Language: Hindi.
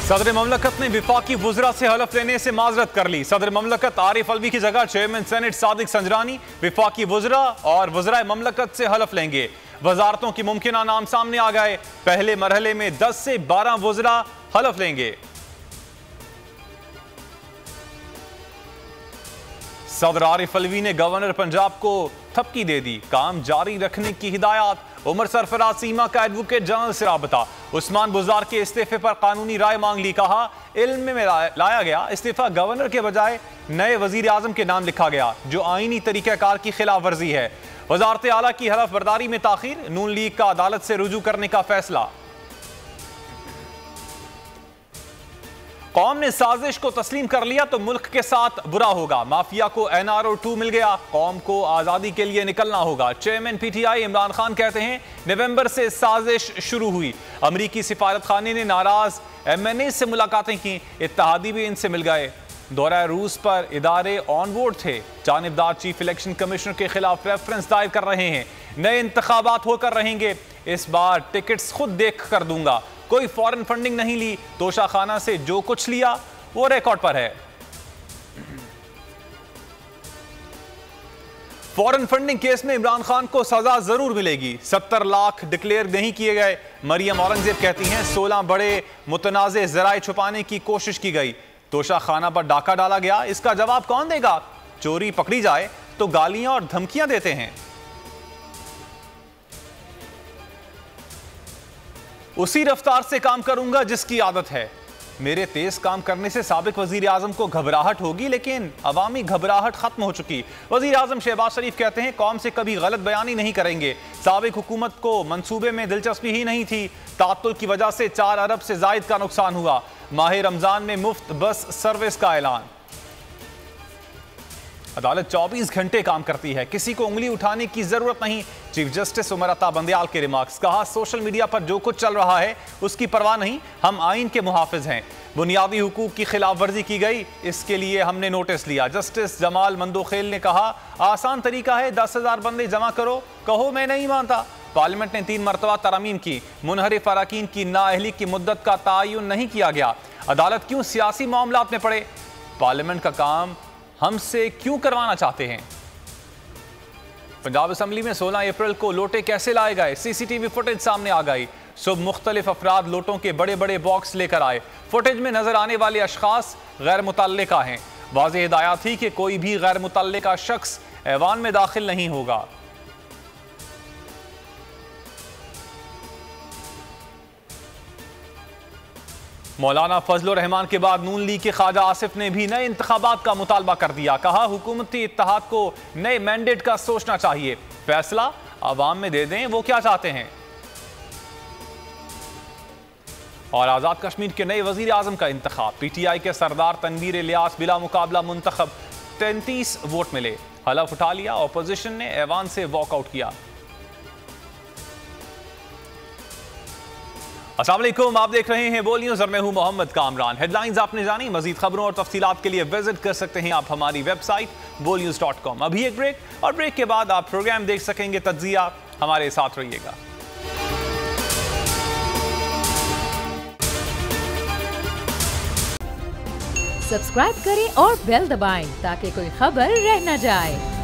सदर ममलकत ने विफाकी वुज़रा से हलफ लेने से माजरत कर ली। सदर ममलकत आरिफ अलवी की जगह चेयरमैन सेनेट सादिक संजरानी विफाकी वुज़रा और वुज़राए ममलकत से हलफ लेंगे। वजारतों की मुमकिना नाम सामने आ गए। पहले मरहले में 10 से 12 वुज़रा हलफ लेंगे। सदर आरिफ अलवी ने गवर्नर पंजाब को थपकी दे दी। काम जारी रखने की हिदायत। उमर सरफराज सीमा का एडवोकेट जनरल से राबता। उस्मान बुज़दार के इस्तीफे पर कानूनी राय मांग ली। कहा इल्म में लाया गया इस्तीफा गवर्नर के बजाय नए वजीर आजम के नाम लिखा गया, जो आईनी तरीक़ाकार की खिलाफ वर्जी है। वजारत आला की हलफ बर्दारी में ताखीर। नून लीग का अदालत से रुजू करने का फैसला। कौम ने साजिश को तस्लीम कर लिया तो मुल्क के साथ बुरा होगा। माफिया को NRO 2 मिल गया। कौम को आज़ादी के लिए निकलना होगा। चेयरमैन PTI इमरान खान कहते हैं नवंबर से साजिश शुरू हुई। अमरीकी सिफारत खाने ने नाराज MNA से मुलाकातें की। इत्तेहादी भी इनसे मिल गए। दौरा रूस पर इदारे ऑन बोर्ड थे। जानिबदार चीफ इलेक्शन कमिश्नर के खिलाफ रेफरेंस दायर कर रहे हैं। नए इंतखाबात होकर रहेंगे। इस बार टिकट्स खुद देख कर दूंगा। कोई फॉरेन फंडिंग नहीं ली। तोशा खाना से जो कुछ लिया वो रिकॉर्ड पर है। फॉरेन फंडिंग केस में इमरान खान को सजा जरूर मिलेगी। 70 लाख डिक्लेयर नहीं किए गए। मरियम औरंगजेब कहती हैं 16 बड़े मुतनाज़े ज़राए छुपाने की कोशिश की गई। तोशा खाना पर डाका डाला गया। इसका जवाब कौन देगा? चोरी पकड़ी जाए तो गालियां और धमकियां देते हैं। उसी रफ्तार से काम करूंगा जिसकी आदत है। मेरे तेज काम करने से साबिक वजीर आजम को घबराहट होगी, लेकिन अवामी घबराहट खत्म हो चुकी। वजीर आजम शहबाज शरीफ कहते हैं कौम से कभी गलत बयानी नहीं करेंगे। साबिक हुकूमत को मंसूबे में दिलचस्पी ही नहीं थी। तातुल की वजह से 4 अरब से जायद का नुकसान हुआ। माह रमजान में मुफ्त बस सर्विस का ऐलान। अदालत 24 घंटे काम करती है, किसी को उंगली उठाने की जरूरत नहीं। चीफ जस्टिस उमर अता बंदयाल के रिमार्क्स। कहा सोशल मीडिया पर जो कुछ चल रहा है उसकी परवाह नहीं, हम आइन के मुहाफिज हैं। बुनियादी हुकूक की खिलाफ वर्जी की गई, इसके लिए हमने नोटिस लिया। जस्टिस जमाल मंदोखेल ने कहा आसान तरीका है, 10,000 बंदे जमा करो, कहो मैं नहीं मानता। पार्लियामेंट ने 3 मरतबा तरमीम की। मुनहरिफ अराकीन की नाअहली की मुद्दत का तयन नहीं किया गया। अदालत क्यों सियासी मामलात में पड़े? पार्लियामेंट का काम हमसे क्यों करवाना चाहते हैं? पंजाब असेंबली में 16 अप्रैल को लोटे कैसे लाए गए? CCTV फुटेज सामने आ गई। सुबह मुख्तलिफ अफराद लोटों के बड़े बड़े बॉक्स लेकर आए। फुटेज में नजर आने वाले अशखास गैर मुतल्लिका हैं। वाज़ेह हिदायत थी कि कोई भी गैर मुतल्लिका शख्स ऐवान में दाखिल नहीं होगा। मौलाना फजलुर रहमान के बाद नून लीग के ख्वाजा आसिफ ने भी नए इंतखाबात का मुतालबा कर दिया। कहा हुकूमती इत्तेहाद को नए मैंडेट का सोचना चाहिए, फैसला अवाम में दे दें वो क्या चाहते हैं। और आज़ाद कश्मीर के नए वजीर आजम का इंतखाब। PTI के सरदार तनवीर इलियास बिला मुकाबला मुंतखब। 33 वोट मिले। हलफ उठा लिया। अपोजिशन ने ऐवान से वॉकआउट किया। अस्सलाम वालेकुम, आप देख रहे हैं बोल न्यूज़ और मैं हूं मोहम्मद कामरान। हेडलाइंस आपने जानी। मजीद खबरों और तफसीलात के लिए विजिट कर सकते हैं आप हमारी वेबसाइट bolnews.com। अभी एक ब्रेक, और ब्रेक के बाद आप प्रोग्राम देख सकेंगे तज्जिया। हमारे साथ रहिएगा। सब्सक्राइब करें और बेल दबाएं ताकि कोई खबर रह न जाए।